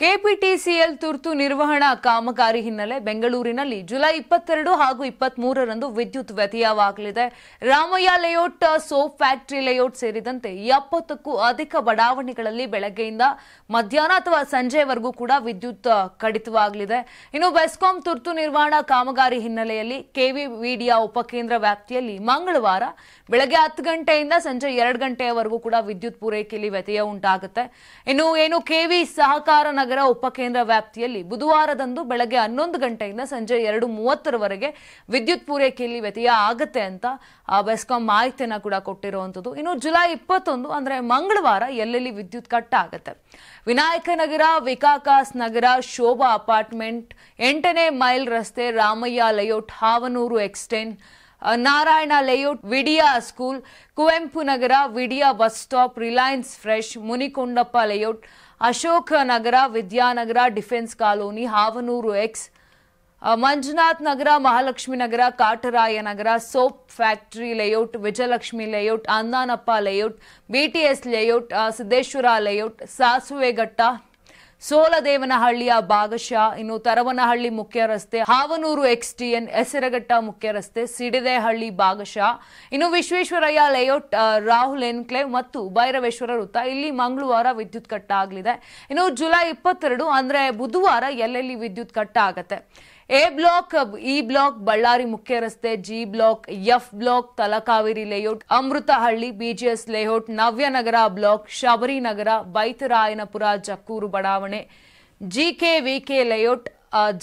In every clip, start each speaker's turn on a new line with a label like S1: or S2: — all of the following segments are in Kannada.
S1: ಕೆಪಿಟಿಸಿಎಲ್ ತುರ್ತು ನಿರ್ವಹಣಾ ಕಾಮಗಾರಿ ಹಿನ್ನೆಲೆ ಬೆಂಗಳೂರಿನಲ್ಲಿ ಜುಲೈ 22 ಹಾಗೂ 23ರಂದು ವಿದ್ಯುತ್ ವ್ಯತ್ಯಯವಾಗಲಿದೆ. Ramaiah layout, soap factory layout ಸೇರಿದಂತೆ 70ಕ್ಕೂ ಅಧಿಕ ಬಡಾವಣೆಗಳಲ್ಲಿ ಬೆಳಗ್ಗೆಯಿಂದ ಮಧ್ಯಾಹ್ನ ಅಥವಾ ಸಂಜೆವರೆಗೂ ಕೂಡ ವಿದ್ಯುತ್ ಕಡಿತವಾಗಲಿದೆ. ಇನ್ನು ಬೆಸ್ಕಾಂ ತುರ್ತು ನಿರ್ವಹಣಾ ಕಾಮಗಾರಿ ಹಿನ್ನೆಲೆಯಲ್ಲಿ ಕೆವಿವಿಡಿಯ ಉಪಕೇಂದ್ರ ವ್ಯಾಪ್ತಿಯಲ್ಲಿ ಮಂಗಳವಾರ ಬೆಳಗ್ಗೆ 10 ಗಂಟೆಯಿಂದ ಸಂಜೆ 2 ಗಂಟೆಯವರೆಗೂ ಕೂಡ ವಿದ್ಯುತ್ ಪೂರೈಕೆಯಲ್ಲಿ ವ್ಯತ್ಯಯ ಉಂಟಾಗುತ್ತೆ. ಇನ್ನು ಕೆವಿ ಸಹಕಾರ ನಗರ ಉಪಕೇಂದ್ರ ವ್ಯಾಪ್ತಿಯಲ್ಲಿ ಬುಧವಾರದಂದು ಬೆಳಗ್ಗೆ 11 ಗಂಟೆಯಿಂದ ಸಂಜೆ 2:30ರವರೆಗೆ ವಿದ್ಯುತ್ ಪೂರೈಕೆಯಲ್ಲಿ ವ್ಯತ್ಯಯ ಆಗುತ್ತೆ ಅಂತ ಬೆಸ್ಕಾಂ ಮಾಹಿತಿಯನ್ನು ಕೂಡ ಕೊಟ್ಟಿರುವಂತದ್ದು. ಇನ್ನು ಜುಲೈ 21 ಅಂದ್ರೆ ಮಂಗಳವಾರ ಎಲ್ಲೆಲ್ಲಿ ವಿದ್ಯುತ್ ಕಟ್ ಆಗುತ್ತೆ. ವಿನಾಯಕ ನಗರ, ವಿಕಾಸ್ ನಗರ, ಶೋಭಾ ಅಪಾರ್ಟ್ಮೆಂಟ್, 8ನೇ ಮೈಲ್ ರಸ್ತೆ, Ramaiah layout, Havanur extension, Narayana layout, Vidya school, Kuvempu Nagar, Vidya bus stop, Reliance Fresh, Munikondappa layout, Ashok Nagar, Vidyanagar, defence colony, Havanur ಎಕ್ಸ್, Manjunath Nagar, Mahalakshmi Nagar, Kataraya Nagar, soap factory layout, Vijayalakshmi layout, Andanappa layout, BTS layout, Siddeshwara layout, Sasuveghatta, ಸೋಲದೇವನಹಳ್ಳಿಯ ಭಾಗಶಃ, ಇನ್ನು ತರವನಹಳ್ಳಿ ಮುಖ್ಯ ರಸ್ತೆ, ಹಾವನೂರು ಎಕ್ಸ್ಟಿಎನ್, ಹೆಸರಘಟ್ಟ ಮುಖ್ಯ ರಸ್ತೆ, ಸಿಡಿದೇಹಳ್ಳಿ ಭಾಗಶಃ, ಇನ್ನು ವಿಶ್ವೇಶ್ವರಯ್ಯ ಲೇಔಟ್, ರಾಹುಲ್ ಎನ್ಕ್ಲೇವ್ ಮತ್ತು ಭೈರವೇಶ್ವರ ವೃತ್ತ ಇಲ್ಲಿ ಮಂಗಳವಾರ ವಿದ್ಯುತ್ ಕಟ್ ಆಗಲಿದೆ. ಇನ್ನು ಜುಲೈ 22 ಅಂದ್ರೆ ಬುಧವಾರ ಎಲ್ಲೆಲ್ಲಿ ವಿದ್ಯುತ್ ಕಟ್ ಆಗುತ್ತೆ. A block, E block, Bellary ಮುಖ್ಯ ರಸ್ತೆ, G block, F block, Talakaveri layout, Amruthahalli, BGS layout, Navyanagar block, Shabarinagar, Byatarayanapura, Jakkur ಬಡಾವಣೆ, ಜಿಕೆವಿಕೆ ಲೇಔಟ್,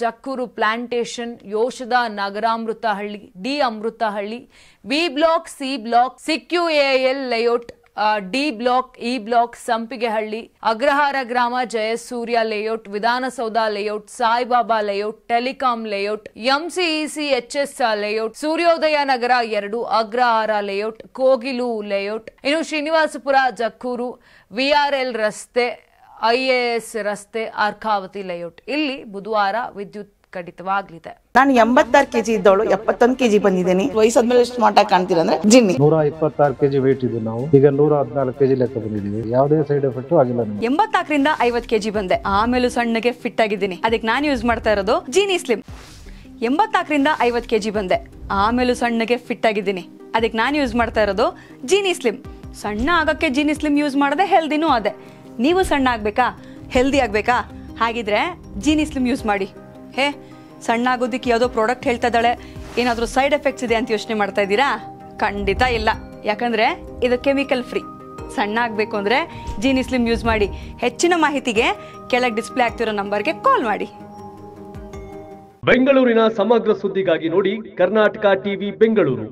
S1: ಜಕ್ಕೂರು ಪ್ಲಾಂಟೇಶನ್, ಯೋಷದ ನಗರಾಮೃತಹಳ್ಳಿ, D Amruthahalli, B block, C block, CQAL layout, D block, E block, Sampigehalli, Agrahara ಗ್ರಾಮ, Jayasurya layout, Vidhanasoudha layout, Saibaba layout, telecom layout, MCEC HS layout, Suryodaya Nagar 2, Agrahara layout, Kogilu layout, ಇನ್ನು ಶ್ರೀನಿವಾಸಪುರ, ಜಕ್ಕೂರು, ವಿಆರ್ಎಲ್ ರಸ್ತೆ, ಐಎಎಸ್ ರಸ್ತೆ, ಅರ್ಕಾವತಿ ಲೇಔಟ್ ಇಲ್ಲಿ ಬುಧವಾರ ವಿದ್ಯುತ್ ಕಡಿತವಾಗಲಿದೆ.
S2: ನಾನು 86 ಕೆಜಿ ಇದ್ದವಳು 71 ಕೆಜಿ ಬಂದಿದ್ದೀನಿ. ವಯಸ್ಸಾದ್ಮೇಲೆ ಸ್ಮಾರ್ಟ್ ಆಗಿ ಕಾಣ್ತೀರಾ ಅಂದ್ರೆ ಜಿನ್ನಿ.
S3: 126 ಕೆಜಿ ವೇಟ್ ಇದೆ. ನಾವು ಈಗ 114 ಕೆಜಿ ಲೆಕ್ಕ ಬಂದಿದ್ದೀವಿ. ಯಾವುದೇ ಸೈಡ್ ಎಫೆಕ್ಟ್ ಆಗಿಲ್ಲ.
S4: 84ರಿಂದ 50 ಕೆಜಿ ಬಂದೆ. ಆಮೇಲೆ ಸಣ್ಣಗೆ ಫಿಟ್ ಆಗಿದ್ದೀನಿ. ಅದಕ್ಕೆ ನಾನು ಯೂಸ್ ಮಾಡ್ತಾ ಇರೋದು ಜೀನಿ ಸ್ಲಿಮ್. 84ರಿಂದ 50 ಕೆಜಿ ಬಂದೆ. ಆಮೇಲೆ ಸಣ್ಣಗೆ ಫಿಟ್ ಆಗಿದ್ದೀನಿ. ಅದಕ್ಕೆ ನಾನು ಯೂಸ್ ಮಾಡ್ತಾ ಇರೋದು ಜೀನಿ ಸ್ಲಿಮ್. ಸಣ್ಣ ಆಗಕ್ಕೆ ಜೀನಿ ಸ್ಲಿಮ್ ಯೂಸ್ ಮಾಡದೆ ಹೆಲ್ದಿನೂ ಅದೇ. ನೀವು ಸಣ್ಣ ಆಗ್ಬೇಕಾ, ಹೆಲ್ದಿ ಆಗ್ಬೇಕಾ? ಹಾಗಿದ್ರೆ ಜೀನಿ ಸ್ಲಿಮ್ ಯೂಸ್ ಮಾಡಿ. ಹೇ, ಸಣ್ಣ ಆಗೋದಕ್ಕೆ ಯಾವುದೋ ಪ್ರಾಡಕ್ಟ್ ಹೇಳ್ತಾ ಇದ್ದಾಳೆ, ಏನಾದರೂ ಸೈಡ್ ಎಫೆಕ್ಟ್ಸ್ ಇದೆ ಅಂತ ಯೋಚನೆ ಮಾಡ್ತಾ ಇದ್ದೀರಾ? ಖಂಡಿತ ಇಲ್ಲ. ಯಾಕಂದ್ರೆ ಇದು ಕೆಮಿಕಲ್ ಫ್ರೀ. ಸಣ್ಣ ಆಗಬೇಕು ಅಂದ್ರೆ ಜೀನಿ ಸ್ಲಿಮ್ ಯೂಸ್ ಮಾಡಿ. ಹೆಚ್ಚಿನ ಮಾಹಿತಿಗೆ ಕೆಳಗೆ ಡಿಸ್ಪ್ಲೇ ಆಗ್ತಿರೋ ನಂಬರ್ಗೆ ಕಾಲ್ ಮಾಡಿ.
S5: ಬೆಂಗಳೂರಿನ ಸಮಗ್ರ ಸುದ್ದಿಗಾಗಿ ನೋಡಿ ಕರ್ನಾಟಕ ಟಿವಿ ಬೆಂಗಳೂರು.